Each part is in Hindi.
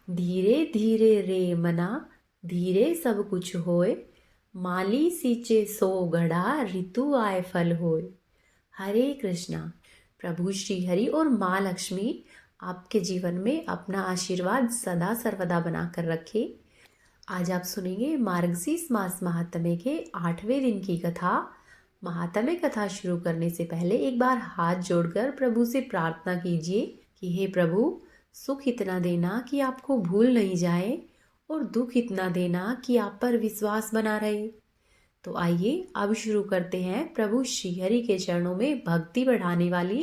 धीरे धीरे रे मना, धीरे सब कुछ होए। माली सींचे सो घड़ा, ऋतु आए फल होए। हरे कृष्णा। प्रभु श्री हरि और माँ लक्ष्मी आपके जीवन में अपना आशीर्वाद सदा सर्वदा बनाकर रखे। आज आप सुनेंगे मार्गशीर्ष मास महात्म्य के 8वें दिन की कथा। महात्म्य कथा शुरू करने से पहले एक बार हाथ जोड़कर प्रभु से प्रार्थना कीजिए कि हे प्रभु, सुख इतना देना कि आपको भूल नहीं जाए और दुख इतना देना कि आप पर विश्वास बना रहे। तो आइए अब शुरू करते हैं प्रभु श्रीहरि के चरणों में भक्ति बढ़ाने वाली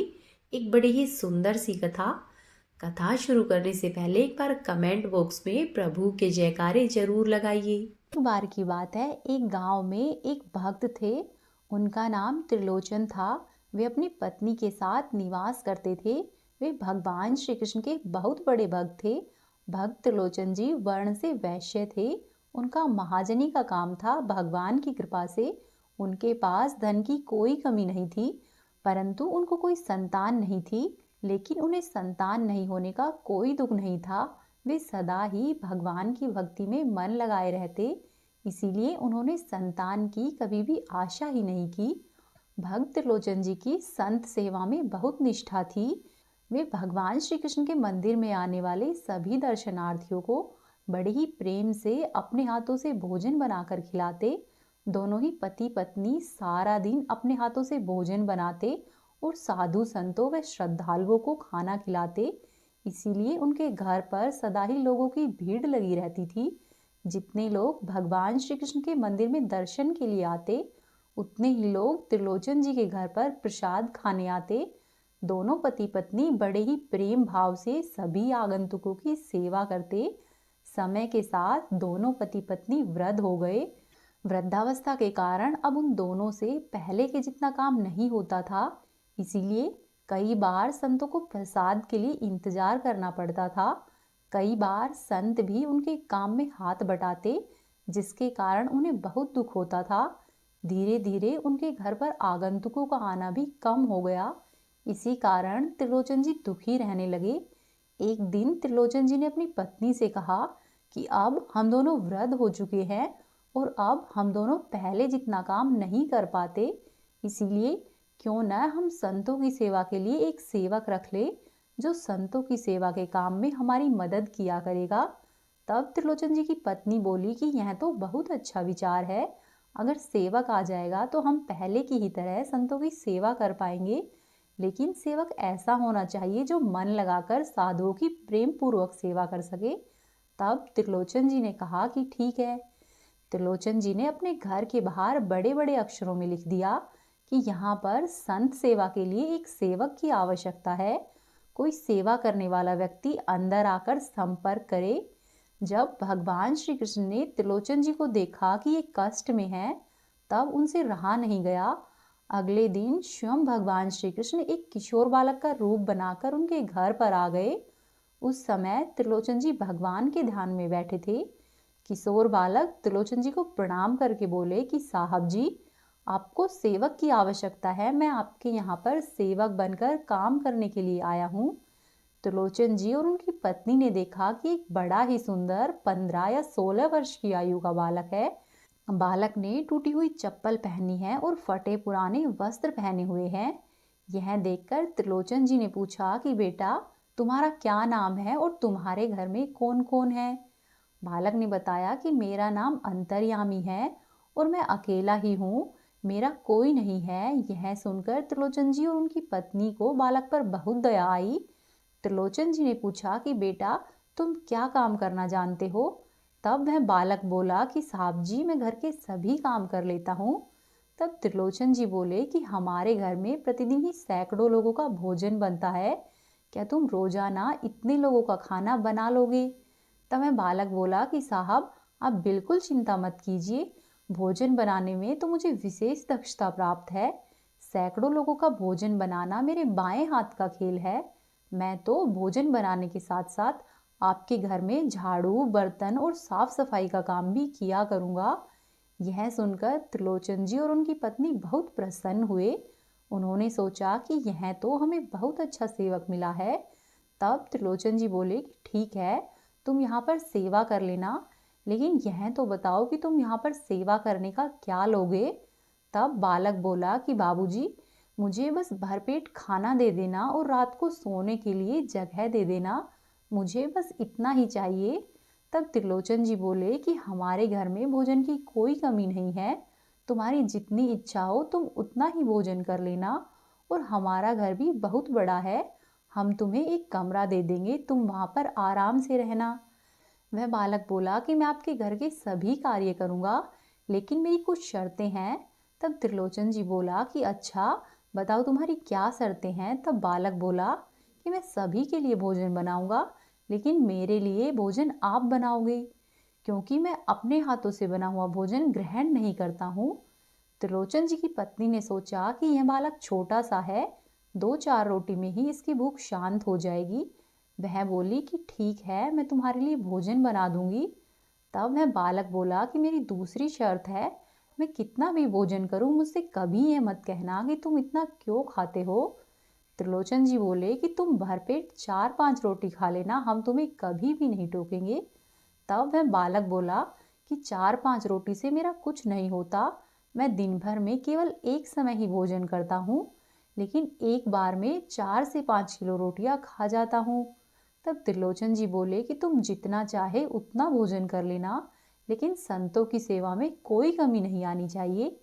एक बड़ी ही सुंदर सी कथा। कथा शुरू करने से पहले एक बार कमेंट बॉक्स में प्रभु के जयकारे जरूर लगाइए। एक बार की बात है, एक गांव में एक भक्त थे। उनका नाम त्रिलोचन था। वे अपनी पत्नी के साथ निवास करते थे। वे भगवान श्री कृष्ण के बहुत बड़े भक्त थे। भक्त त्रिलोचन जी वर्ण से वैश्य थे। उनका महाजनी का काम था। भगवान की कृपा से उनके पास धन की कोई कमी नहीं थी, परंतु उनको कोई संतान नहीं थी। लेकिन उन्हें संतान नहीं होने का कोई दुख नहीं था। वे सदा ही भगवान की भक्ति में मन लगाए रहते, इसीलिए उन्होंने संतान की कभी भी आशा ही नहीं की। भक्त त्रिलोचन जी की संत सेवा में बहुत निष्ठा थी। वे भगवान श्री कृष्ण के मंदिर में आने वाले सभी दर्शनार्थियों को बड़े ही प्रेम से अपने हाथों से भोजन बनाकर खिलाते। दोनों ही पति पत्नी सारा दिन अपने हाथों से भोजन बनाते और साधु संतों व श्रद्धालुओं को खाना खिलाते। इसीलिए उनके घर पर सदा ही लोगों की भीड़ लगी रहती थी। जितने लोग भगवान श्री कृष्ण के मंदिर में दर्शन के लिए आते, उतने ही लोग त्रिलोचन जी के घर पर प्रसाद खाने आते। दोनों पति पत्नी बड़े ही प्रेम भाव से सभी आगंतुकों की सेवा करते। समय के साथ दोनों पति पत्नी वृद्ध हो गए। वृद्धावस्था के कारण अब उन दोनों से पहले के जितना काम नहीं होता था, इसीलिए कई बार संतों को प्रसाद के लिए इंतजार करना पड़ता था। कई बार संत भी उनके काम में हाथ बटाते, जिसके कारण उन्हें बहुत दुख होता था। धीरे धीरे उनके घर पर आगंतुकों का आना भी कम हो गया। इसी कारण त्रिलोचन जी दुखी रहने लगे। एक दिन त्रिलोचन जी ने अपनी पत्नी से कहा कि अब हम दोनों वृद्ध हो चुके हैं और अब हम दोनों पहले जितना काम नहीं कर पाते, इसीलिए क्यों न हम संतों की सेवा के लिए एक सेवक रख ले, जो संतों की सेवा के काम में हमारी मदद किया करेगा। तब त्रिलोचन जी की पत्नी बोली कि यह तो बहुत अच्छा विचार है। अगर सेवक आ जाएगा तो हम पहले की ही तरह संतों की सेवा कर पाएंगे, लेकिन सेवक ऐसा होना चाहिए जो मन लगाकर साधुओं की प्रेम पूर्वक सेवा कर सके। तब त्रिलोचन जी ने कहा कि ठीक है। त्रिलोचन जी ने अपने घर के बाहर बड़े बड़े अक्षरों में लिख दिया कि यहाँ पर संत सेवा के लिए एक सेवक की आवश्यकता है। कोई सेवा करने वाला व्यक्ति अंदर आकर संपर्क करे। जब भगवान श्री कृष्ण ने त्रिलोचन जी को देखा कि ये कष्ट में है, तब उनसे रहा नहीं गया। अगले दिन स्वयं भगवान श्री कृष्ण एक किशोर बालक का रूप बनाकर उनके घर पर आ गए। उस समय त्रिलोचन जी भगवान के ध्यान में बैठे थे। किशोर बालक त्रिलोचन जी को प्रणाम करके बोले कि साहब जी, आपको सेवक की आवश्यकता है। मैं आपके यहाँ पर सेवक बनकर काम करने के लिए आया हूँ। त्रिलोचन जी और उनकी पत्नी ने देखा कि एक बड़ा ही सुंदर 15 या 16 वर्ष की आयु का बालक है। बालक ने टूटी हुई चप्पल पहनी है और फटे पुराने वस्त्र पहने हुए हैं। यह देखकर त्रिलोचन जी ने पूछा कि बेटा, तुम्हारा क्या नाम है और तुम्हारे घर में कौन कौन है। बालक ने बताया कि मेरा नाम अंतर्यामी है और मैं अकेला ही हूँ, मेरा कोई नहीं है। यह सुनकर त्रिलोचन जी और उनकी पत्नी को बालक पर बहुत दया आई। त्रिलोचन जी ने पूछा कि बेटा, तुम क्या काम करना जानते हो। तब वह बालक बोला कि साहब जी, मैं घर के सभी काम कर लेता हूँ। तब त्रिलोचन जी बोले कि हमारे घर में प्रतिदिन ही सैकड़ों लोगों का भोजन बनता है, क्या तुम रोजाना इतने लोगों का खाना बना लोगे। तब वह बालक बोला कि साहब, आप बिल्कुल चिंता मत कीजिए, भोजन बनाने में तो मुझे विशेष दक्षता प्राप्त है। सैकड़ों लोगों का भोजन बनाना मेरे बाएं हाथ का खेल है। मैं तो भोजन बनाने के साथ साथ आपके घर में झाड़ू, बर्तन और साफ सफाई का काम भी किया करूँगा। यह सुनकर त्रिलोचन जी और उनकी पत्नी बहुत प्रसन्न हुए। उन्होंने सोचा कि यह तो हमें बहुत अच्छा सेवक मिला है। तब त्रिलोचन जी बोले कि ठीक है, तुम यहाँ पर सेवा कर लेना, लेकिन यह तो बताओ कि तुम यहाँ पर सेवा करने का क्या लोगे। तब बालक बोला कि बाबूजी, मुझे बस भरपेट खाना दे देना और रात को सोने के लिए जगह दे देना, मुझे बस इतना ही चाहिए। तब त्रिलोचन जी बोले कि हमारे घर में भोजन की कोई कमी नहीं है, तुम्हारी जितनी इच्छा हो तुम उतना ही भोजन कर लेना, और हमारा घर भी बहुत बड़ा है, हम तुम्हें एक कमरा दे देंगे, तुम वहाँ पर आराम से रहना। वह बालक बोला कि मैं आपके घर के सभी कार्य करूँगा, लेकिन मेरी कुछ शर्तें हैं। तब त्रिलोचन जी बोला कि अच्छा, बताओ तुम्हारी क्या शर्तें हैं। तब बालक बोला कि मैं सभी के लिए भोजन बनाऊंगा, लेकिन मेरे लिए भोजन आप बनाओगे, क्योंकि मैं अपने हाथों से बना हुआ भोजन ग्रहण नहीं करता हूँ। त्रिलोचन जी की पत्नी ने सोचा कि यह बालक छोटा सा है, 2-4 रोटी में ही इसकी भूख शांत हो जाएगी। वह बोली कि ठीक है, मैं तुम्हारे लिए भोजन बना दूंगी। तब वह बालक बोला कि मेरी दूसरी शर्त है, मैं कितना भी भोजन करूं, मुझसे कभी ये मत कहना कि तुम इतना क्यों खाते हो। त्रिलोचन जी बोले कि तुम भरपेट 4-5 रोटी खा लेना, हम तुम्हें कभी भी नहीं टोकेंगे। तब वह बालक बोला कि 4-5 रोटी से मेरा कुछ नहीं होता, मैं दिन भर में केवल एक समय ही भोजन करता हूँ, लेकिन एक बार में 4 से 5 किलो रोटियां खा जाता हूँ। तब त्रिलोचन जी बोले कि तुम जितना चाहे उतना भोजन कर लेना, लेकिन संतों की सेवा में कोई कमी नहीं आनी चाहिए।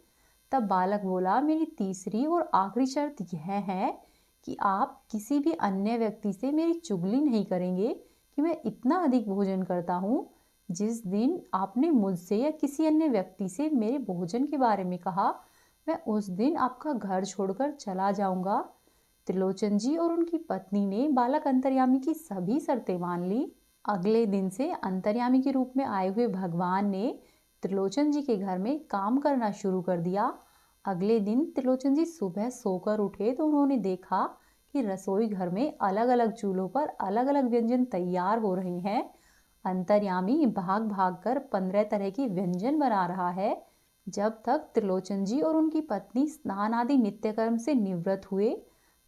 तब बालक बोला, मेरी तीसरी और आखिरी शर्त यह है कि आप किसी भी अन्य व्यक्ति से मेरी चुगली नहीं करेंगे कि मैं इतना अधिक भोजन करता हूँ। जिस दिन आपने मुझसे या किसी अन्य व्यक्ति से मेरे भोजन के बारे में कहा, मैं उस दिन आपका घर छोड़कर चला जाऊंगा। त्रिलोचन जी और उनकी पत्नी ने बालक अंतर्यामी की सभी शर्तें मान ली। अगले दिन से अंतर्यामी के रूप में आए हुए भगवान ने त्रिलोचन जी के घर में काम करना शुरू कर दिया। अगले दिन त्रिलोचन जी सुबह सोकर उठे तो उन्होंने देखा कि रसोई घर में अलग अलग चूल्हों पर अलग अलग व्यंजन तैयार हो रहे हैं। अंतर्यामी भाग भाग कर 15 तरह के व्यंजन बना रहा है। जब तक त्रिलोचन जी और उनकी पत्नी स्नान आदि नित्य कर्म से निवृत्त हुए,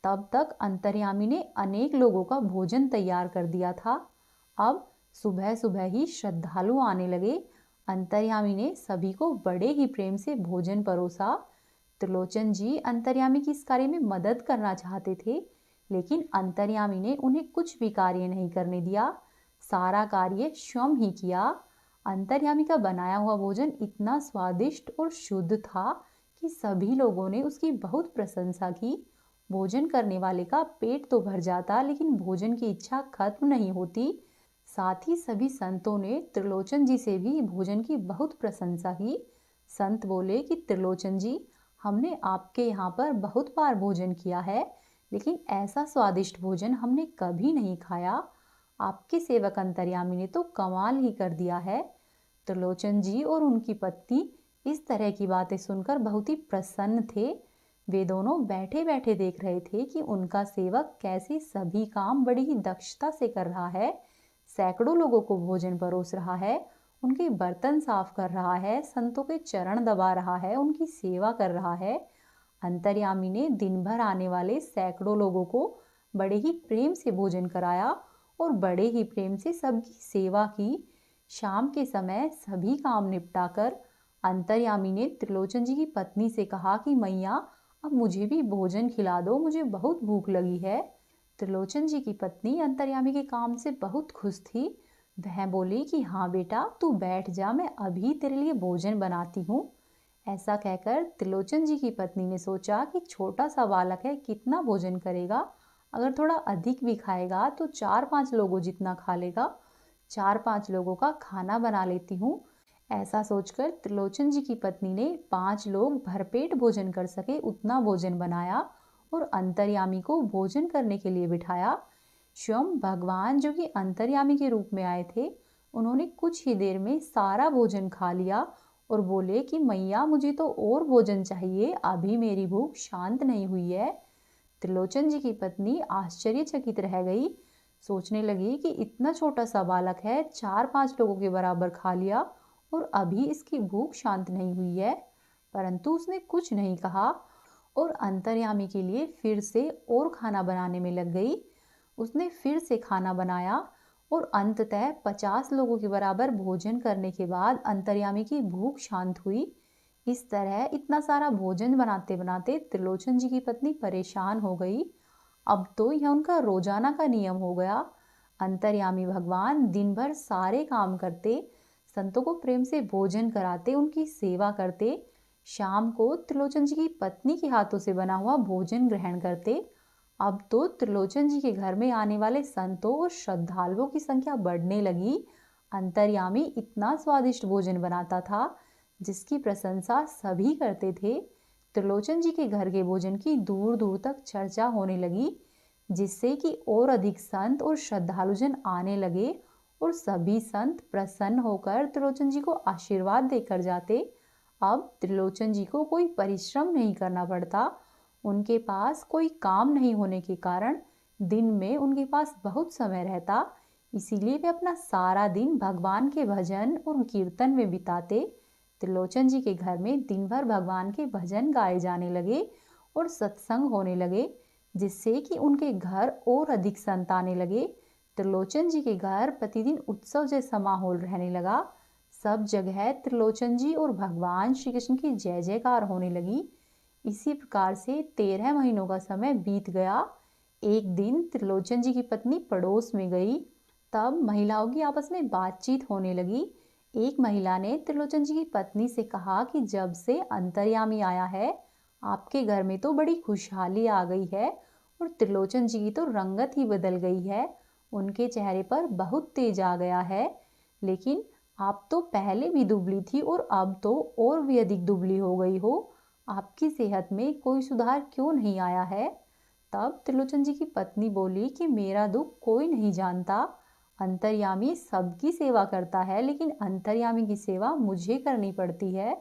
तब तक अंतर्यामी ने अनेक लोगों का भोजन तैयार कर दिया था। अब सुबह सुबह ही श्रद्धालु आने लगे। अंतर्यामी ने सभी को बड़े ही प्रेम से भोजन परोसा। त्रिलोचन जी अंतर्यामी की इस कार्य में मदद करना चाहते थे, लेकिन अंतर्यामी ने उन्हें कुछ भी कार्य नहीं करने दिया, सारा कार्य स्वयं ही किया। अंतर्यामी का बनाया हुआ भोजन इतना स्वादिष्ट और शुद्ध था कि सभी लोगों ने उसकी बहुत प्रशंसा की। भोजन करने वाले का पेट तो भर जाता, लेकिन भोजन की इच्छा खत्म नहीं होती। साथ ही सभी संतों ने त्रिलोचन जी से भी भोजन की बहुत प्रशंसा की। संत बोले कि त्रिलोचन जी, हमने आपके यहाँ पर बहुत बार भोजन किया है, लेकिन ऐसा स्वादिष्ट भोजन हमने कभी नहीं खाया। आपके सेवक अंतर्यामी ने तो कमाल ही कर दिया है। त्रिलोचन जी और उनकी पत्नी इस तरह की बातें सुनकर बहुत ही प्रसन्न थे। वे दोनों बैठे बैठे देख रहे थे कि उनका सेवक कैसे सभी काम बड़ी ही दक्षता से कर रहा है, सैकड़ों लोगों को भोजन परोस रहा है, उनके बर्तन साफ कर रहा है, संतों के चरण दबा रहा है, उनकी सेवा कर रहा है। अंतर्यामी ने दिन भर आने वाले सैकड़ों लोगों को बड़े ही प्रेम से भोजन कराया और बड़े ही प्रेम से सबकी सेवा की। शाम के समय सभी काम निपटाकर अंतर्यामी ने त्रिलोचन जी की पत्नी से कहा कि मैया, अब मुझे भी भोजन खिला दो, मुझे बहुत भूख लगी है। त्रिलोचन जी की पत्नी अंतर्यामी के काम से बहुत खुश थी। वह बोली कि हाँ बेटा, तू बैठ जा, मैं अभी तेरे लिए भोजन बनाती हूँ। ऐसा कहकर त्रिलोचन जी की पत्नी ने सोचा कि छोटा सा बालक है, कितना भोजन करेगा, अगर थोड़ा अधिक भी खाएगा तो 4-5 लोगों जितना खा लेगा, 4-5 लोगों का खाना बना लेती हूँ। ऐसा सोचकर त्रिलोचन जी की पत्नी ने 5 लोग भरपेट भोजन कर सके उतना भोजन बनाया और अंतर्यामी को भोजन करने के लिए बिठाया। स्वयं भगवान, जो कि अंतर्यामी के रूप में आए थे, उन्होंने कुछ ही देर में सारा भोजन खा लिया और बोले कि मैया, मुझे तो और भोजन चाहिए, अभी मेरी भूख शांत नहीं हुई है। त्रिलोचन जी की पत्नी आश्चर्यचकित रह गई, सोचने लगी कि इतना छोटा सा बालक है, 4-5 लोगों के बराबर खा लिया और अभी इसकी भूख शांत नहीं हुई है। परंतु उसने कुछ नहीं कहा और अंतर्यामी के लिए फिर से और खाना बनाने में लग गई। उसने फिर से खाना बनाया और अंततः 50 लोगों के बराबर भोजन करने के बाद अंतर्यामी की भूख शांत हुई। इस तरह इतना सारा भोजन बनाते बनाते त्रिलोचन जी की पत्नी परेशान हो गई। अब तो यह उनका रोजाना का नियम हो गया। अंतर्यामी भगवान दिन भर सारे काम करते, संतों को प्रेम से भोजन कराते, उनकी सेवा करते। शाम को त्रिलोचन जी की पत्नी के हाथों से बना हुआ भोजन ग्रहण करते। अब तो त्रिलोचन जी के घर में आने वाले संतों और श्रद्धालुओं की संख्या बढ़ने लगी। अंतर्यामी इतना स्वादिष्ट भोजन बनाता था जिसकी प्रशंसा सभी करते थे। त्रिलोचन जी के घर के भोजन की दूर दूर तक चर्चा होने लगी, जिससे कि और अधिक संत और श्रद्धालुजन आने लगे और सभी संत प्रसन्न होकर त्रिलोचन जी को आशीर्वाद देकर जाते। अब त्रिलोचन जी को कोई परिश्रम नहीं करना पड़ता। उनके पास कोई काम नहीं होने के कारण दिन में उनके पास बहुत समय रहता, इसीलिए वे अपना सारा दिन भगवान के भजन और कीर्तन में बिताते। त्रिलोचन जी के घर में दिन भर भगवान के भजन गाए जाने लगे और सत्संग होने लगे, जिससे कि उनके घर और अधिक संत आने लगे। त्रिलोचन जी के घर प्रतिदिन उत्सव जैसा माहौल रहने लगा। सब जगह त्रिलोचन जी और भगवान श्री कृष्ण की जय जयकार होने लगी। इसी प्रकार से 13 महीनों का समय बीत गया। एक दिन त्रिलोचन जी की पत्नी पड़ोस में गई, तब महिलाओं की आपस में बातचीत होने लगी। एक महिला ने त्रिलोचन जी की पत्नी से कहा कि जब से अंतर्यामी आया है, आपके घर में तो बड़ी खुशहाली आ गई है और त्रिलोचन जी की तो रंगत ही बदल गई है। उनके चेहरे पर बहुत तेज आ गया है। लेकिन आप तो पहले भी दुबली थी और अब तो और भी अधिक दुबली हो गई हो। आपकी सेहत में कोई सुधार क्यों नहीं आया है? तब त्रिलोचन जी की पत्नी बोली कि मेरा दुख कोई नहीं जानता। अंतर्यामी सबकी सेवा करता है, लेकिन अंतर्यामी की सेवा मुझे करनी पड़ती है।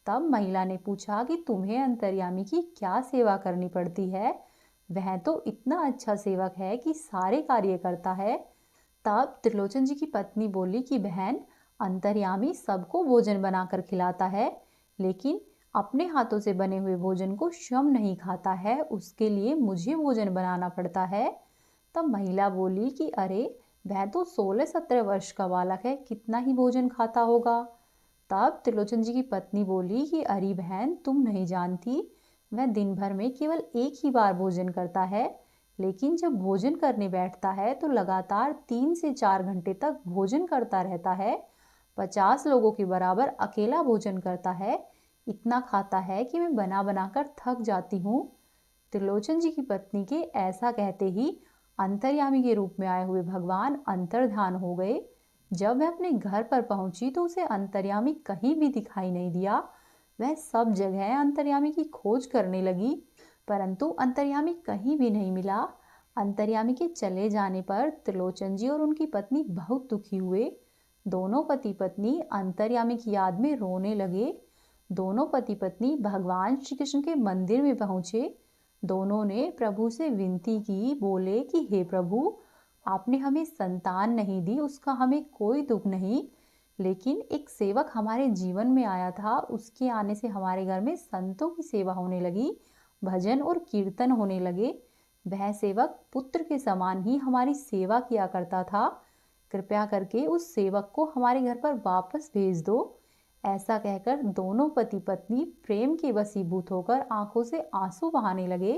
तब महिला ने पूछा कि तुम्हें अंतर्यामी की क्या सेवा करनी पड़ती है? वह तो इतना अच्छा सेवक है कि सारे कार्य करता है। तब त्रिलोचन जी की पत्नी बोली कि बहन, अंतर्यामी सबको भोजन बनाकर खिलाता है, लेकिन अपने हाथों से बने हुए भोजन को स्वयं नहीं खाता है, उसके लिए मुझे भोजन बनाना पड़ता है। तब महिला बोली कि अरे, वह तो 16-17 वर्ष का बालक है, कितना ही भोजन खाता होगा। तब त्रिलोचन जी की पत्नी बोली कि अरे बहन, तुम नहीं जानती, वह दिन भर में केवल एक ही बार भोजन करता है, लेकिन जब भोजन करने बैठता है तो लगातार 3 से 4 घंटे तक भोजन करता रहता है। 50 लोगों के बराबर अकेला भोजन करता है। इतना खाता है कि मैं बना बनाकर थक जाती हूँ। त्रिलोचन जी की पत्नी के ऐसा कहते ही अंतर्यामी के रूप में आए हुए भगवान अंतर्धान हो गए। जब वह अपने घर पर पहुंची तो उसे अंतर्यामी कहीं भी दिखाई नहीं दिया। वह सब जगह अंतर्यामी की खोज करने लगी, परंतु अंतर्यामी कहीं भी नहीं मिला। अंतर्यामी के चले जाने पर त्रिलोचन जी और उनकी पत्नी बहुत दुखी हुए। दोनों पति पत्नी अंतर्यामी की याद में रोने लगे। दोनों पति पत्नी भगवान श्री कृष्ण के मंदिर में पहुंचे। दोनों ने प्रभु से विनती की, बोले कि हे प्रभु, आपने हमें संतान नहीं दी, उसका हमें कोई दुख नहीं, लेकिन एक सेवक हमारे जीवन में आया था, उसके आने से हमारे घर में संतों की सेवा होने लगी, भजन और कीर्तन होने लगे। वह सेवक पुत्र के समान ही हमारी सेवा किया करता था। कृपया करके उस सेवक को हमारे घर पर वापस भेज दो। ऐसा कहकर दोनों पति पत्नी प्रेम के वशीभूत होकर आंखों से आंसू बहाने लगे।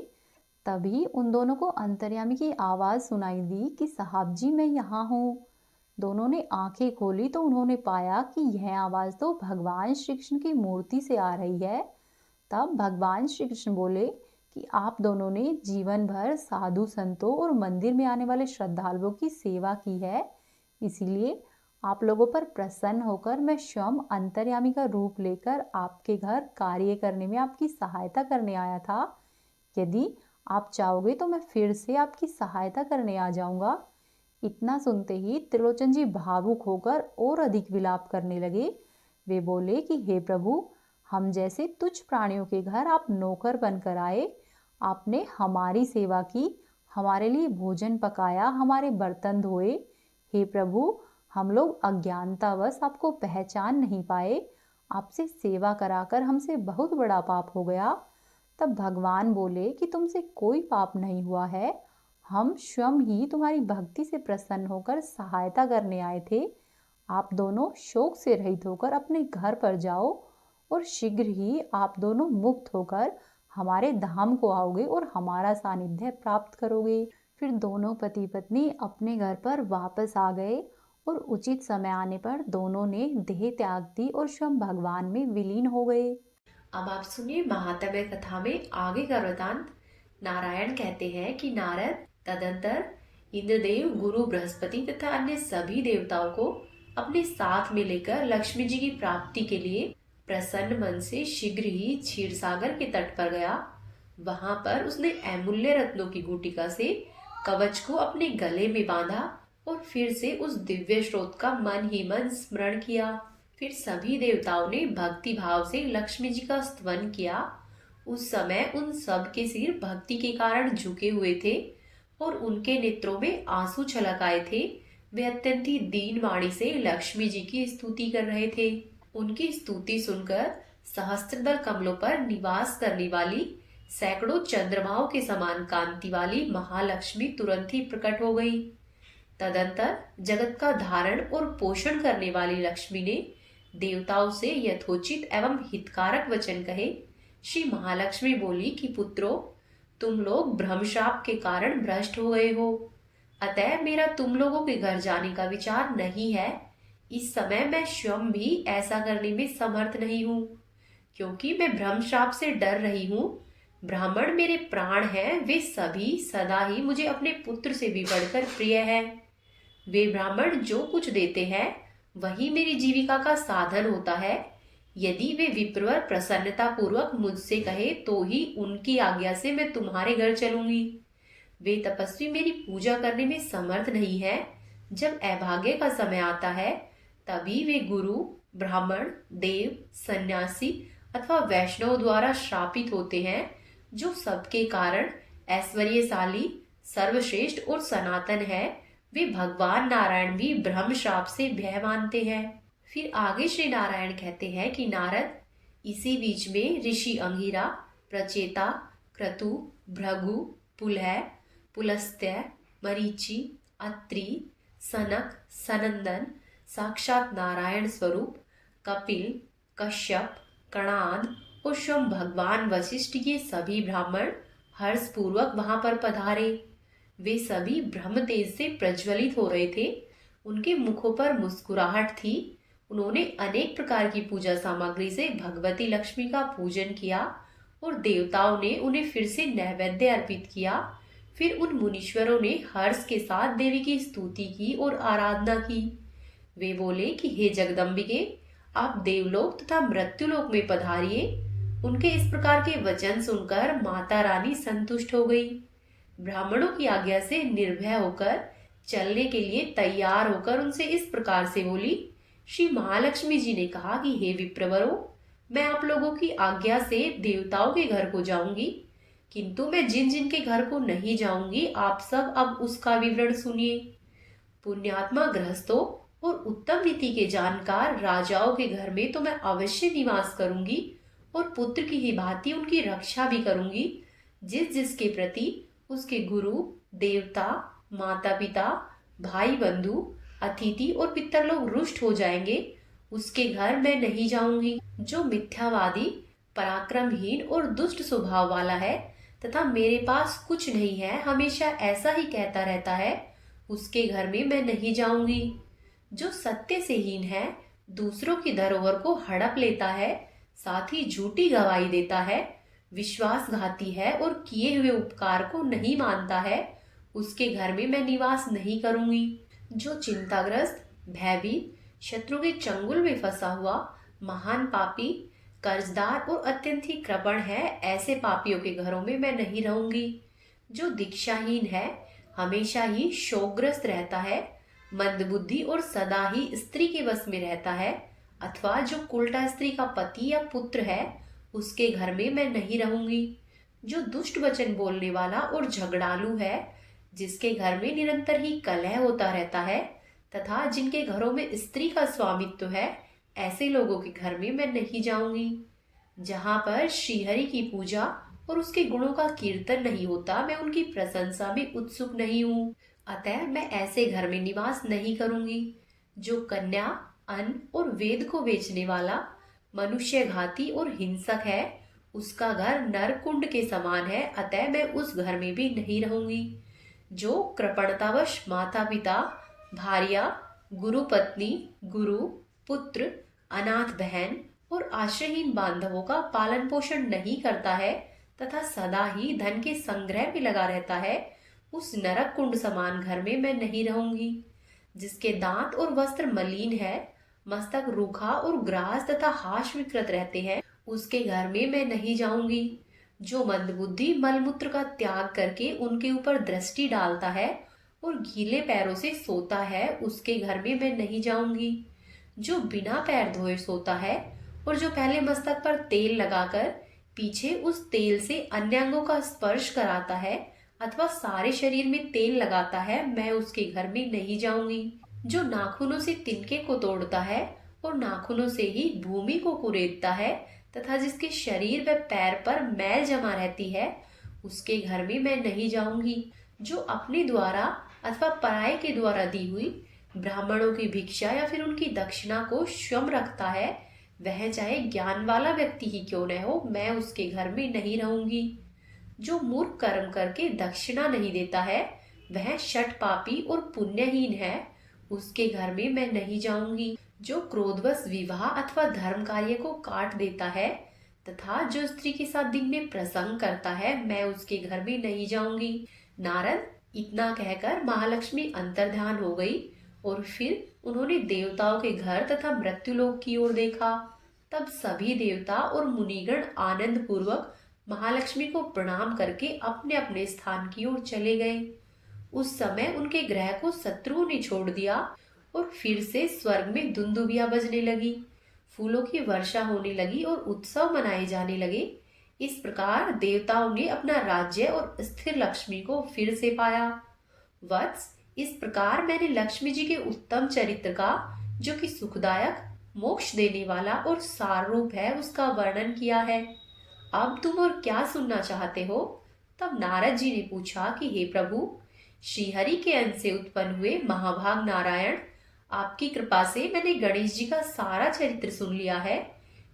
तभी उन दोनों को अंतर्यामी की आवाज सुनाई दी कि साहब जी, मैं यहाँ हूँ। दोनों ने आंखें खोली तो उन्होंने पाया कि यह आवाज तो भगवान श्री कृष्ण की मूर्ति से आ रही है। तब भगवान श्री कृष्ण बोले कि आप दोनों ने जीवन भर साधु संतों और मंदिर में आने वाले श्रद्धालुओं की सेवा की है, इसीलिए आप लोगों पर प्रसन्न होकर मैं स्वयं अंतर्यामी का रूप लेकर आपके घर कार्य करने में आपकी सहायता करने आया था। यदि आप चाहोगे तो मैं फिर से आपकी सहायता करने आ जाऊंगा। इतना सुनते ही त्रिलोचन जी भावुक होकर और अधिक विलाप करने लगे। वे बोले कि हे प्रभु, हम जैसे तुच्छ प्राणियों के घर आप नौकर बनकर आए, आपने हमारी सेवा की, हमारे लिए भोजन पकाया, हमारे बर्तन धोए। हे प्रभु, हम लोग अज्ञानतावश आपको पहचान नहीं पाए, आपसे सेवा कराकर हमसे बहुत बड़ा पाप हो गया। तब भगवान बोले कि तुमसे कोई पाप नहीं हुआ है, हम स्वयं ही तुम्हारी भक्ति से प्रसन्न होकर सहायता करने आए थे। आप दोनों शोक से रहित होकर अपने घर पर जाओ और शीघ्र ही आप दोनों मुक्त होकर हमारे धाम को आओगे और हमारा सानिध्य प्राप्त करोगे। फिर दोनों पति पत्नी अपने घर पर वापस आ गए और उचित समय आने पर दोनों ने देह त्याग दी और स्वयं भगवान में विलीन हो गए। अब आप सुनिए महात्म्य कथा में आगे का वृतांत। नारायण कहते हैं कि नारद तदंतर इंद्रदेव, गुरु बृहस्पति तथा अन्य सभी देवताओं को अपने साथ में लेकर लक्ष्मी जी की प्राप्ति के लिए प्रसन्न मन से शीघ्र ही क्षीर सागर के तट पर गया। वहां पर उसने अमूल्य रत्नों की गुटिका से कवच को अपने गले में बांधा और फिर से उस दिव्य स्रोत का मन ही मन स्मरण किया। फिर सभी देवताओं ने भक्ति भाव से लक्ष्मी जी का स्तवन किया। उस समय उन सब के सिर भक्ति के कारण झुके हुए थे और उनके नेत्रों में आंसू छलक आए थे। वे अत्यंत ही दीन वाणी से लक्ष्मी जी की स्तुति कर रहे थे। उनकी स्तुति सुनकर सहस्त्रदल कमलों पर निवास करने वाली सैकड़ों चंद्रमाओं के समान कांति वाली महालक्ष्मी तुरंत ही प्रकट हो गई। तदंतर जगत का धारण और पोषण करने वाली लक्ष्मी ने देवताओं से यथोचित एवं हितकारक वचन कहे। श्री महालक्ष्मी बोली कि पुत्रों, तुम लोग ब्रह्मशाप के कारण भ्रष्ट हो गए हो, अतः मेरा तुम लोगों के घर जाने का विचार नहीं है। इस समय मैं स्वयं भी ऐसा करने में समर्थ नहीं हूँ, क्योंकि मैं ब्रह्मशाप से डर रही हूँ। ब्राह्मण मेरे प्राण हैं, वे सभी सदा ही मुझे अपने पुत्र से भी बढ़कर प्रिय है। वे ब्राह्मण जो कुछ देते हैं वही मेरी जीविका का साधन होता है। यदि वे विप्रवर प्रसन्नता पूर्वक मुझसे कहे तो ही उनकी आज्ञा से मैं तुम्हारे घर चलूंगी। वे तपस्वी मेरी पूजा करने में समर्थ नहीं है। जब अभाग्य का समय आता है तभी वे गुरु, ब्राह्मण, देव, सन्यासी अथवा वैष्णव द्वारा श्रापित होते हैं, जो सबके कारण ऐश्वर्यशाली, सर्वश्रेष्ठ और सनातन है। वे भगवान नारायण भी ब्रह्म श्राप से भय मानते हैं। फिर आगे श्री नारायण कहते हैं कि नारद, इसी बीच में ऋषि अंगिरा, प्रचेता, क्रतु, भृगु, पुलह, पुलस्त्य, मरीचि, अत्रि, सनक, सनंदन, साक्षात नारायण स्वरूप, कपिल, कश्यप, कणाद और स्वयं भगवान वशिष्ठ, ये सभी ब्राह्मण हर्ष पूर्वक वहां पर पधारे। वे सभी ब्रह्म तेज से प्रज्वलित हो रहे थे। उनके मुखों पर मुस्कुराहट थी। उन्होंने अनेक प्रकार की पूजा सामग्री से भगवती लक्ष्मी का पूजन किया और देवताओं ने उन्हें फिर से नैवेद्य अर्पित किया। फिर उन मुनीश्वरों ने हर्ष के साथ देवी की स्तुति की और आराधना की। वे बोले कि हे जगदम्बिके, आप देवलोक तथा मृत्युलोक में पधारिए। उनके इस प्रकार के वचन सुनकर माता रानी संतुष्ट हो गई। ब्राह्मणों की आज्ञा से निर्भय होकर चलने के लिए तैयार होकर उनसे इस प्रकार से बोली। श्री महालक्ष्मी जी ने कहा कि हे विप्रवरों, मैं आप लोगों की आज्ञा से देवताओं के घर को जाऊंगी, किंतु मैं जिन जिन के घर को नहीं जाऊंगी आप सब अब उसका विवरण सुनिए। पुण्यात्मा गृहस्थों और उत्तम नीति के जानकार राजाओं के घर में तो मैं अवश्य निवास करूंगी और पुत्र की ही भांति उनकी रक्षा भी करूंगी। जिस जिसके प्रति उसके गुरु, देवता, माता पिता, भाई बंधु, अतिथि और पितर लोग रुष्ट हो जाएंगे, उसके घर मैं नहीं जाऊंगी। जो मिथ्यावादी, पराक्रमहीन और दुष्ट स्वभाव वाला है तथा मेरे पास कुछ नहीं है, हमेशा ऐसा ही कहता रहता है, उसके घर में मैं नहीं जाऊंगी। जो सत्य से हीन है, दूसरों की धरोहर को हड़प लेता है, साथ ही झूठी गवाही देता है, विश्वासघाती है और किए हुए उपकार को नहीं मानता है, उसके घर में मैं निवास नहीं करूंगी। जो चिंताग्रस्त, भयभीत, शत्रु के चंगुल में फंसा हुआ, महान पापी, कर्जदार और अत्यंत ही कृपण है, ऐसे पापियों के घरों में मैं नहीं रहूंगी। जो दीक्षाहीन है, हमेशा ही शोकग्रस्त रहता है, मंदबुद्धि और सदा ही स्त्री के वश में रहता है, अथवा जो कुल्टा स्त्री का पति या पुत्र है, उसके घर में मैं नहीं रहूंगी। जो दुष्ट वचन बोलने वाला और झगड़ालू है, जिसके घर में निरंतर ही कलह होता रहता है तथा जिनके घरों में स्त्री का स्वामित्व है, ऐसे लोगों के घर में मैं नहीं जाऊंगी। जहाँ पर श्रीहरि की पूजा और उसके गुणों का कीर्तन नहीं होता, मैं उनकी प्रशंसा में उत्सुक नहीं हूँ। अतः मैं ऐसे घर में निवास नहीं करूंगी। जो कन्या, अन्न और वेद को बेचने वाला, मनुष्य घाती और हिंसक है, उसका घर नरकुंड के समान है, अतः मैं उस घर में भी नहीं रहूंगी। जो कृपणतावश माता पिता, भार्या, गुरु पत्नी, गुरु, पुत्र, अनाथ बहन और आश्रयहीन बांधवों का पालन पोषण नहीं करता है तथा सदा ही धन के संग्रह में लगा रहता है, उस नरक कुंड समान घर में मैं नहीं रहूंगी। जिसके दांत और वस्त्र मलिन है, मस्तक रूखा और ग्रास तथा हाश विकृत रहते हैं, उसके घर में मैं नहीं जाऊंगी। जो मंदबुद्धि मलमूत्र का त्याग करके उनके ऊपर दृष्टि डालता है और गीले पैरों से सोता है, उसके घर में मैं नहीं जाऊंगी। जो बिना पैर धोए सोता है और जो पहले मस्तक पर तेल लगाकर पीछे उस तेल से अन्य अंगों का स्पर्श कराता है अथवा सारे शरीर में तेल लगाता है, मैं उसके घर में नहीं जाऊंगी। जो नाखूनों से तिनके को तोड़ता है और नाखूनों से ही भूमि को कुरेदता है तथा जिसके शरीर व पैर पर मैल जमा रहती है, उसके घर में मैं नहीं जाऊंगी। जो अपने द्वारा अथवा पराये के द्वारा दी हुई ब्राह्मणों की भिक्षा या फिर उनकी दक्षिणा को स्वयं रखता है, वह चाहे ज्ञान वाला व्यक्ति ही क्यों न हो, मैं उसके घर में नहीं रहूंगी। जो मूर्ख कर्म करके दक्षिणा नहीं देता है, वह शठ पापी और पुण्यहीन है, उसके घर में मैं नहीं जाऊंगी। जो क्रोधवश विवाह अथवा धर्म कार्य को काट देता है तथा जो स्त्री के साथ दिन में प्रसंग करता है, मैं उसके घर में नहीं जाऊंगी। नारद इतना कहकर महालक्ष्मी अंतर्ध्यान हो गई और फिर उन्होंने देवताओं के घर तथा मृत्युलोक की ओर देखा। तब सभी देवता और मुनिगण आनंद पूर्वक महालक्ष्मी को प्रणाम करके अपने अपने स्थान की ओर चले गए। उस समय उनके ग्रह को शत्रुओं ने छोड़ दिया और फिर से स्वर्ग में दुंदुभियां बजने लगी, फूलों की वर्षा होने लगी और उत्सव मनाए जाने लगे। इस प्रकार देवताओं ने अपना राज्य और स्थिर लक्ष्मी को फिर से पाया। वत्स, इस प्रकार मैंने लक्ष्मी जी के उत्तम चरित्र का, जो कि सुखदायक, मोक्ष देने वाला और सार रूप है, उसका वर्णन किया है। अब तुम और क्या सुनना चाहते हो? तब नारद जी ने पूछा कि हे प्रभु, श्रीहरि के अंश से उत्पन्न हुए महाभाग नारायण, आपकी कृपा से मैंने गणेश जी का सारा चरित्र सुन लिया है,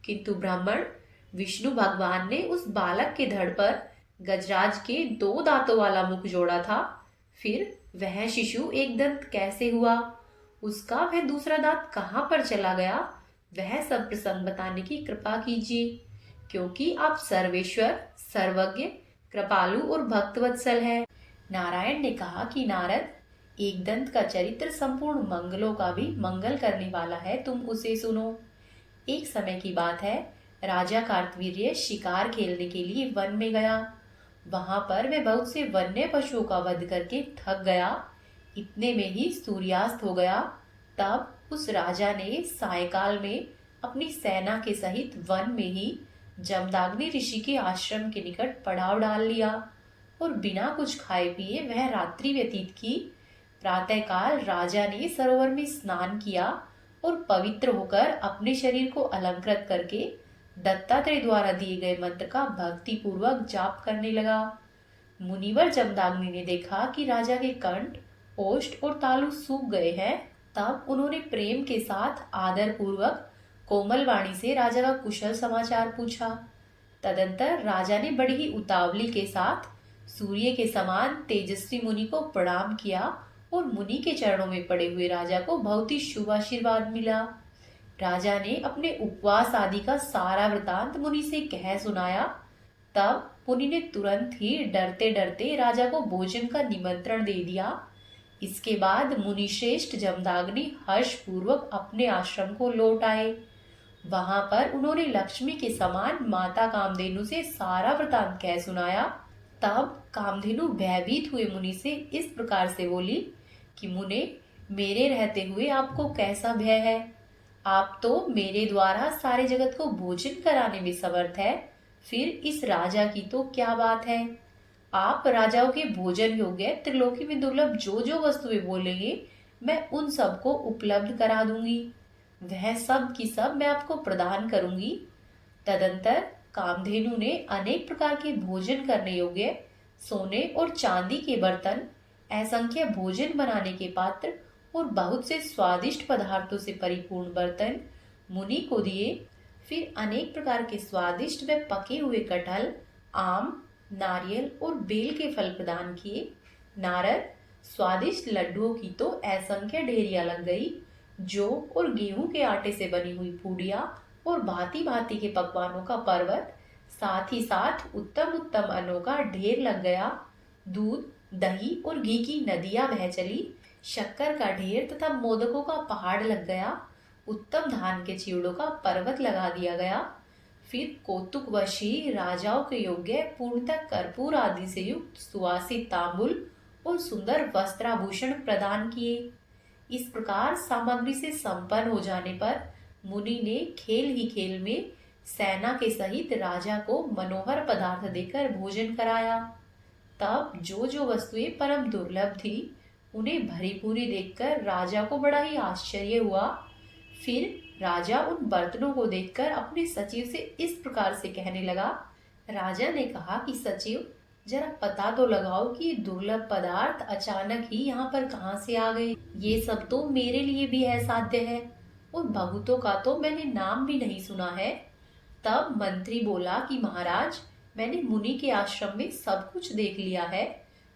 किंतु ब्राह्मण विष्णु भगवान ने उस बालक के धड़ पर गजराज के 2 दांतों वाला मुख जोड़ा था, फिर वह शिशु एक दंत कैसे हुआ, उसका वह दूसरा दांत कहाँ पर चला गया, वह सब प्रसंग बताने की कृपा कीजिए, क्योंकि आप सर्वेश्वर, सर्वज्ञ, कृपालु और भक्तवत्सल है। नारायण ने कहा कि नारद, एक दंत का चरित्र संपूर्ण मंगलों का भी मंगल करने वाला है, तुम उसे सुनो। एक समय की बात है, राजा कार्तवीर्य शिकार खेलने के लिए वन में गया। वहां पर वह बहुत से वन्य पशुओं का वध करके थक गया। इतने में ही सूर्यास्त हो गया। तब उस राजा ने सायकाल में अपनी सेना के सहित वन में ही जमदाग्नि ऋषि के आश्रम के निकट पड़ाव डाल लिया और बिना कुछ खाए पिए वह रात्रि व्यतीत की। प्रातःकाल राजा ने सरोवर में स्नान किया और पवित्र होकर अपने शरीर को अलंकृत करके दत्तात्रेय द्वारा दिए गए मंत्र का भक्ति पूर्वक जाप करने लगा। मुनिवर जमदाग्नि ने देखा कि राजा के कंठ, ओष्ठ और तालु सूख गए हैं। तब उन्होंने प्रेम के साथ आदर पूर्वक कोमल वाणी से राजा का कुशल समाचार पूछा। तदंतर राजा ने बड़ी ही उतावली के साथ सूर्य के समान तेजस्वी मुनि को प्रणाम किया और मुनि के चरणों में पड़े हुए राजा को बहुत ही शुभ आशीर्वाद मिला। राजा ने अपने उपवास आदि का सारा वृतांत मुनि से कह सुनाया। तब मुनि ने तुरंत ही डरते डरते राजा को भोजन का निमंत्रण दे दिया। इसके बाद मुनि श्रेष्ठ जमदाग्नि हर्ष पूर्वक अपने आश्रम को लौट आए। वहां पर उन्होंने लक्ष्मी के समान माता कामधेनु से सारा वृतांत कह सुनाया। तब कामधेनु भयभीत हुए मुनि से इस प्रकार से बोली कि मुने, मेरे रहते हुए आपको कैसा भय है? आप तो मेरे द्वारा सारे जगत को भोजन कराने में समर्थ है, फिर इस राजा की तो क्या बात है? आप राजाओं के भोजन योग्य त्रिलोकी में दुर्लभ जो जो वस्तुएं बोलेंगे, मैं उन सबको उपलब्ध करा दूंगी। वह सब की सब मैं आपको प्रदान करूंगी। तदंतर कामधेनु ने अनेक प्रकार के भोजन करने योग्य सोने और चांदी के बर्तन, असंख्य भोजन बनाने के पात्र और बहुत से स्वादिष्ट पदार्थों से परिपूर्ण बर्तन मुनि को दिए। फिर अनेक प्रकार के स्वादिष्ट व पके हुए कटहल, आम, नारियल और बेल के फल प्रदान किए। नारद, स्वादिष्ट लड्डुओं की तो असंख्य ढेरियां लग गई। जौ और गेहूं के आटे से बनी हुई पूड़ियाँ और भांति भांति के पकवानों का पर्वत, साथ ही साथ उत्तम उत्तम अन्नों का ढेर लग गया। दूध, दही और घी की नदियां बह चली। शक्कर का ढेर तथा मोदकों का पहाड़ लग गया। उत्तम धान के चिवड़ों का पर्वत लगा दिया गया। फिर कौतुकवशी राजाओं के योग्य पूर्णतः कर्पूर आदि से युक्त सुवासित तांबुल और सुंदर वस्त्राभूषण प्रदान किए। इस प्रकार सामग्री से संपन्न हो जाने पर मुनि ने खेल ही खेल में सेना के सहित राजा को मनोहर पदार्थ देकर भोजन कराया। तब जो जो वस्तुएं परम दुर्लभ थी उन्हें भरी पूरी देखकर राजा को बड़ा ही आश्चर्य हुआ। फिर राजा उन बर्तनों को देखकर अपने सचिव से इस प्रकार से कहने लगा। राजा ने कहा कि सचिव, जरा पता तो लगाओ कि ये दुर्लभ पदार्थ अचानक ही यहाँ पर कहाँ से आ गए। ये सब तो मेरे लिए भी असाध्य है और बहुतों का तो मैंने नाम भी नहीं सुना है। तब मंत्री बोला कि महाराज, मैंने मुनि के आश्रम में सब कुछ देख लिया है।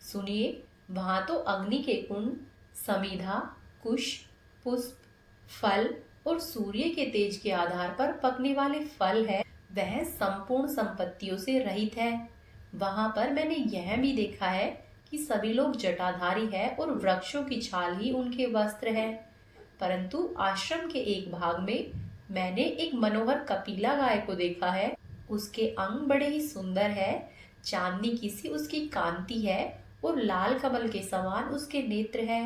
सुनिए, वहां तो अग्नि के कुंड, समिधा, कुश, पुष्प, फल और सूर्य के तेज के आधार पर पकने वाले फल है। वह संपूर्ण संपत्तियों से रहित है। वहां पर मैंने यह भी देखा है कि सभी लोग जटाधारी है और वृक्षों की छाल ही उनके वस्त्र है। परंतु आश्रम के एक भाग में मैंने एक मनोहर कपिला गाय को देखा है। उसके अंग बड़े ही सुंदर है। चांदनी की सी उसकी कांति है और लाल कमल के समान उसके नेत्र है।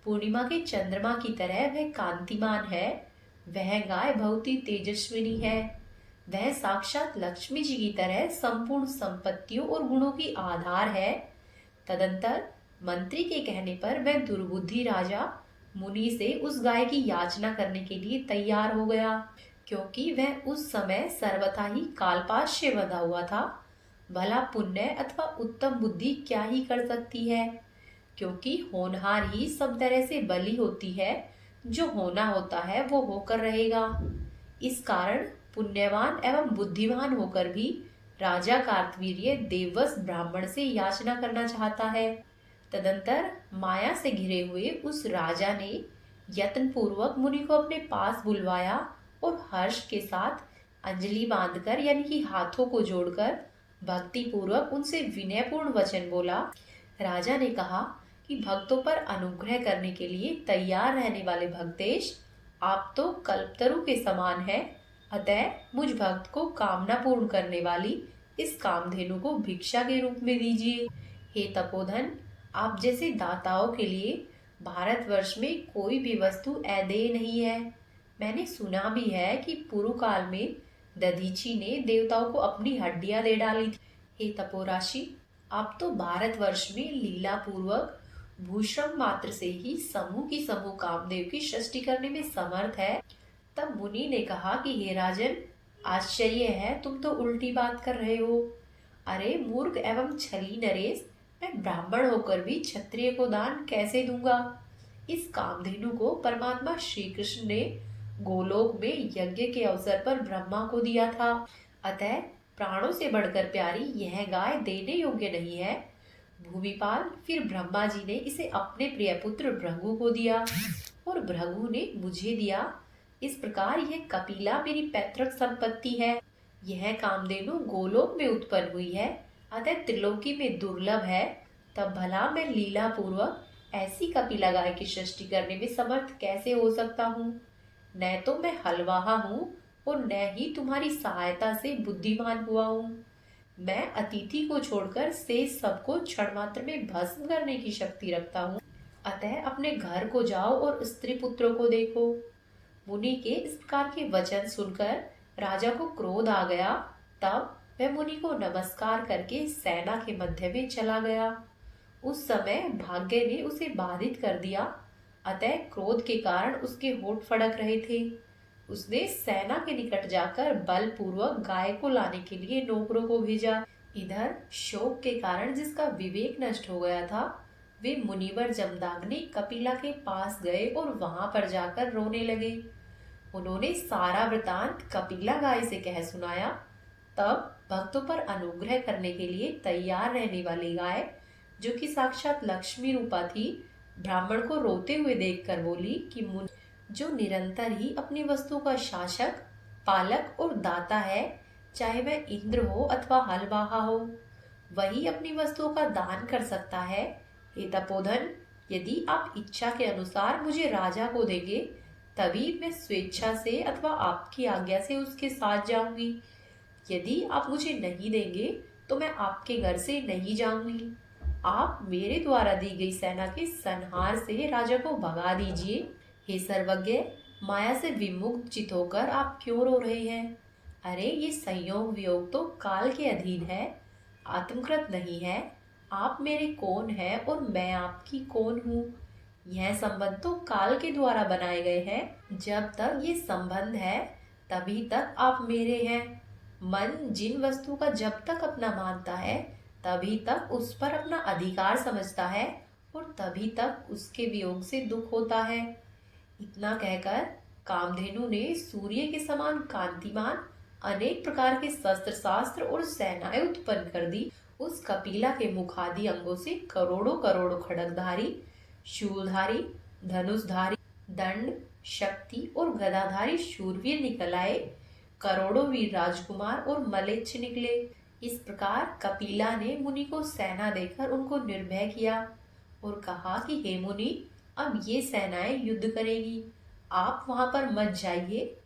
पूर्णिमा के चंद्रमा की तरह वह कांतिमान है। वह गाय बहुत ही तेजस्विनी है। वह साक्षात लक्ष्मी जी की तरह संपूर्ण संपत्तियों और गुणों की आधार है। तदंतर मंत्री के कहने पर वह दुर्बुद्धि राजा मुनि से उस गाय की याचना करने के लिए तैयार हो गया, क्योंकि वह उस समय सर्वथा ही कालपाश से बंधा हुआ था। भला पुण्य अथवा उत्तम बुद्धि क्या ही कर सकती है, क्योंकि होनहार ही सब तरह से बली होती है। जो होना होता है वो होकर रहेगा। इस कारण पुण्यवान एवं बुद्धिमान होकर भी राजा कार्तवीर्य देववश ब्राह्मण से याचना करना चाहता है। तदंतर माया से घिरे हुए उस राजा ने यत्न पूर्वक मुनि को अपने पास बुलवाया और हर्ष के साथ अंजलि बांधकर यानी कि हाथों को जोड़कर भक्ति पूर्वक उनसे विनयपूर्ण वचन बोला। राजा ने कहा कि भक्तों पर अनुग्रह करने के लिए तैयार रहने वाले भक्तेश, आप तो कल्पतरु के समान हैं। अतः मुझ भक्त को कामना पूर्ण करने वाली इस कामधेनु को भिक्षा के रूप में दीजिए। हे तपोधन, आप जैसे दाताओं के लिए भारतवर्ष में कोई भी वस्तु अदेय नहीं है। मैंने सुना भी है कि पूर्व काल में दधीची ने देवताओं को अपनी हड्डियां दे डाली थी। हे तपोराशि, आप तो भारतवर्ष में लीला पूर्वक भूश्रम मात्र से ही समूह की समूह कामदेव की सृष्टि करने में समर्थ है। तब मुनि ने कहा कि हे राजन, आश्चर्य है, तुम तो उल्टी बात कर रहे हो। अरे मूर्ख एवं छली नरेश, मैं ब्राह्मण होकर भी क्षत्रिय को दान कैसे दूंगा। इस कामधेनु को परमात्मा श्री कृष्ण ने गोलोक में यज्ञ के अवसर पर ब्रह्मा को दिया था। अतः प्राणों से बढ़कर प्यारी यह गाय देने योग्य नहीं है। भूमिपाल फिर ब्रह्मा जी ने इसे अपने प्रिय पुत्र भृगु को दिया और भृगु ने मुझे दिया। इस प्रकार यह कपिला मेरी पैतृक संपत्ति है। यह कामधेनु गोलोक में उत्पन्न हुई है, अतः त्रिलोकी में दुर्लभ है। तब भला मैं लीला पूर्वक ऐसी कपिला गाय की सृष्टि करने में समर्थ कैसे हो सकता हूँ। न तो मैं हलवाहा हूँ और न ही तुम्हारी सहायता से बुद्धिमान हुआ हूँ। मैं अतिथि को छोड़कर शेष सबको क्षण मात्र में भस्म करने की शक्ति रखता हूँ। अतः अपने घर को जाओ और स्त्री पुत्रों को देखो। मुनि के इस प्रकार के वचन सुनकर राजा को क्रोध आ गया। तब वह मुनि को नमस्कार करके सेना के मध्य में चला गया। उस समय भाग्य ने उसे बाधित कर दिया, अतः क्रोध के कारण उसके होंठ फड़क रहे थे। उसने सेना के निकट जाकर बलपूर्वक गाय को लाने के लिए नौकरों को भेजा। इधर शोक के कारण जिसका विवेक नष्ट हो गया था, वे मुनिवर जमदाग्नि कपिला के पास गए और वहां पर जाकर रोने लगे। उन्होंने सारा वृतांत कपिला गाय से कह सुनाया। तब भक्तों पर अनुग्रह करने के लिए तैयार रहने वाली गाय, जो कि साक्षात लक्ष्मी रूपा थी, ब्राह्मण को रोते हुए देखकर बोली कि मुनि जो निरंतर ही अपनी वस्तु का शासक, पालक और दाता है, चाहे वह इंद्र हो अथवा हलवाहा हो, वही अपनी वस्तुओं का दान कर सकता है। हे तपोधन, यदि आप इच्छा के अनुसार मुझे राजा को देंगे, तभी मैं स्वेच्छा से अथवा आपकी आज्ञा से उसके साथ जाऊंगी। यदि आप मुझे नहीं देंगे तो मैं आपके घर से नहीं जाऊंगी। आप मेरे द्वारा दी गई सेना के संहार से राजा को भगा दीजिए। हे सर्वज्ञ, माया से विमुक्त चित होकर आप क्यों रो रहे हैं? अरे ये संयोग वियोग तो काल के अधीन है, आत्मकृत नहीं है। आप मेरे कौन हैं और मैं आपकी कौन हूँ? यह संबंध तो काल के द्वारा बनाए गए हैं। जब तक ये संबंध है तभी तक आप मेरे हैं। मन जिन वस्तु का जब तक अपना मानता है तभी तक उस पर अपना अधिकार समझता है और तभी तक उसके वियोग से दुख होता है। इतना कहकर कामधेनु ने सूर्य के समान कांतिमान अनेक प्रकार के शस्त्र शास्त्र और सेनाएं उत्पन्न कर दी। उस कपिला के मुखादि अंगों से करोड़ों करोड़ों खड्गधारी, शूलधारी, धनुषधारी, दंड, शक्ति और गदाधारी शूरवीर निकल आए। करोड़ों वीर राजकुमार और मलेच्छ निकले। इस प्रकार कपिला ने मुनि को सेना देकर उनको निर्भय किया और कहा कि हे मुनि, अब ये सेनाएं युद्ध करेगी, आप वहां पर मत जाइए।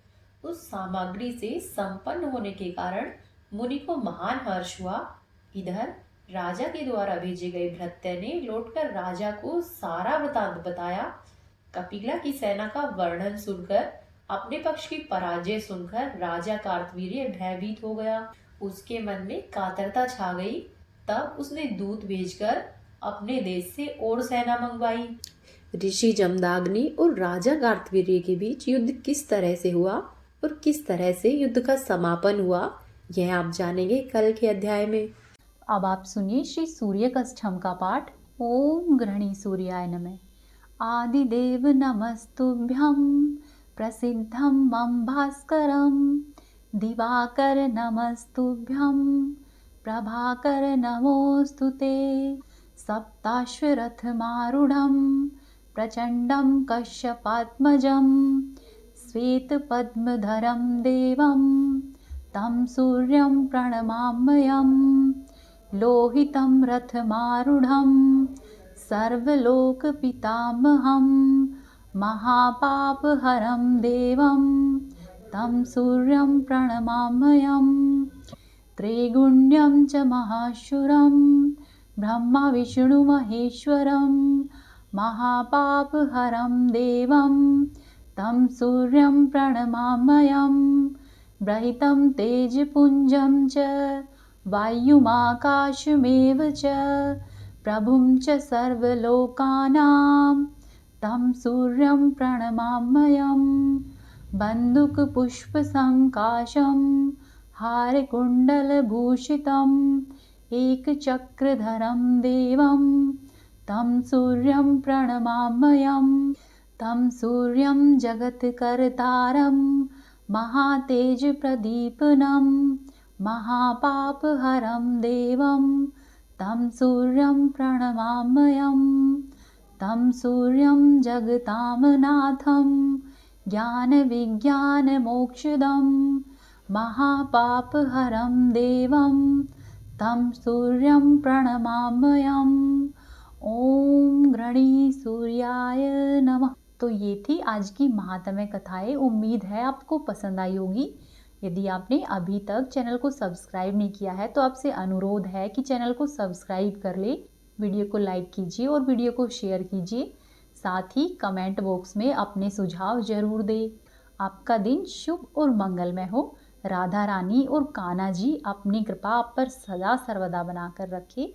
उस सामग्री से संपन्न होने के कारण मुनि को महान हर्ष हुआ। इधर राजा के द्वारा भेजे गए भृत्य ने लौटकर राजा को सारा वृतांत बताया। कपिला की सेना का वर्णन सुनकर, अपने पक्ष की पराजय सुनकर राजा कार्तवीर्य भयभीत हो गया। उसके मन में कातरता छा गई। तब उसने दूत भेजकर अपने देश से और सेना मंगवाई। ऋषि जमदाग्नि और राजा कार्तवीर्य के बीच युद्ध किस तरह से हुआ और किस तरह से युद्ध का समापन हुआ, यह आप जानेंगे कल के अध्याय में। अब आप सुनिए श्री सूर्य कष्टम का पाठ। ओम गृहणी सूर्याय नमः। आदिदेव नमस्तुभ्यं प्रसिद्धं मम भास्करं। दिवाकर नमस्तुभ्यं प्रभाकर नमोस्तुते। सप्ताश्वरथमारूढं प्रचण्डं कश्यपात्मजं। श्वेतपद्मधरं देवं तं सूर्यं प्रणमाम्यहं। लोहितं रथमारूढं सर्वलोकपितामहं। महापापहरं देवं तं सूर्यं प्रणमाम्यहं। त्रैगुण्यं च महाशूरं ब्रह्मा विष्णुमहेश्वरं। महापापहरं देवं तं सूर्यं प्रणमाम्यहं। ब्रहितं तेजपुञ्जं च वायुमाकाशमेव च प्रभुं च सर्वलोकानां तं सूर्यं प्रणमाम्यहं। बन्दुकपुष्पसङ्काशं हारकुण्डलभूषितम् एकचक्रधरं देवं तं सूर्यं प्रणमाम्यहं। तं सूर्यं जगत्कर्तारं महातेजप्रदीपनं। महापापहरं देवं तं सूर्यं प्रणमाम्यहं। तं सूर्यं जगतामनाथं ज्ञानविज्ञानमोक्षदं। महापापहरं देवं तं सूर्यं प्रणमाम्यहं। ओम गृहणी सूर्याय नमः। तो ये थी आज की महात्म्य कथाएं। उम्मीद है आपको पसंद आई होगी। यदि आपने अभी तक चैनल को सब्सक्राइब नहीं किया है तो आपसे अनुरोध है कि चैनल को सब्सक्राइब कर ले, वीडियो को लाइक कीजिए और वीडियो को शेयर कीजिए। साथ ही कमेंट बॉक्स में अपने सुझाव जरूर दें। आपका दिन शुभ और मंगलमय हो। राधा रानी और कान्हा जी अपनी कृपा आप पर सदा सर्वदा बनाकर रखे।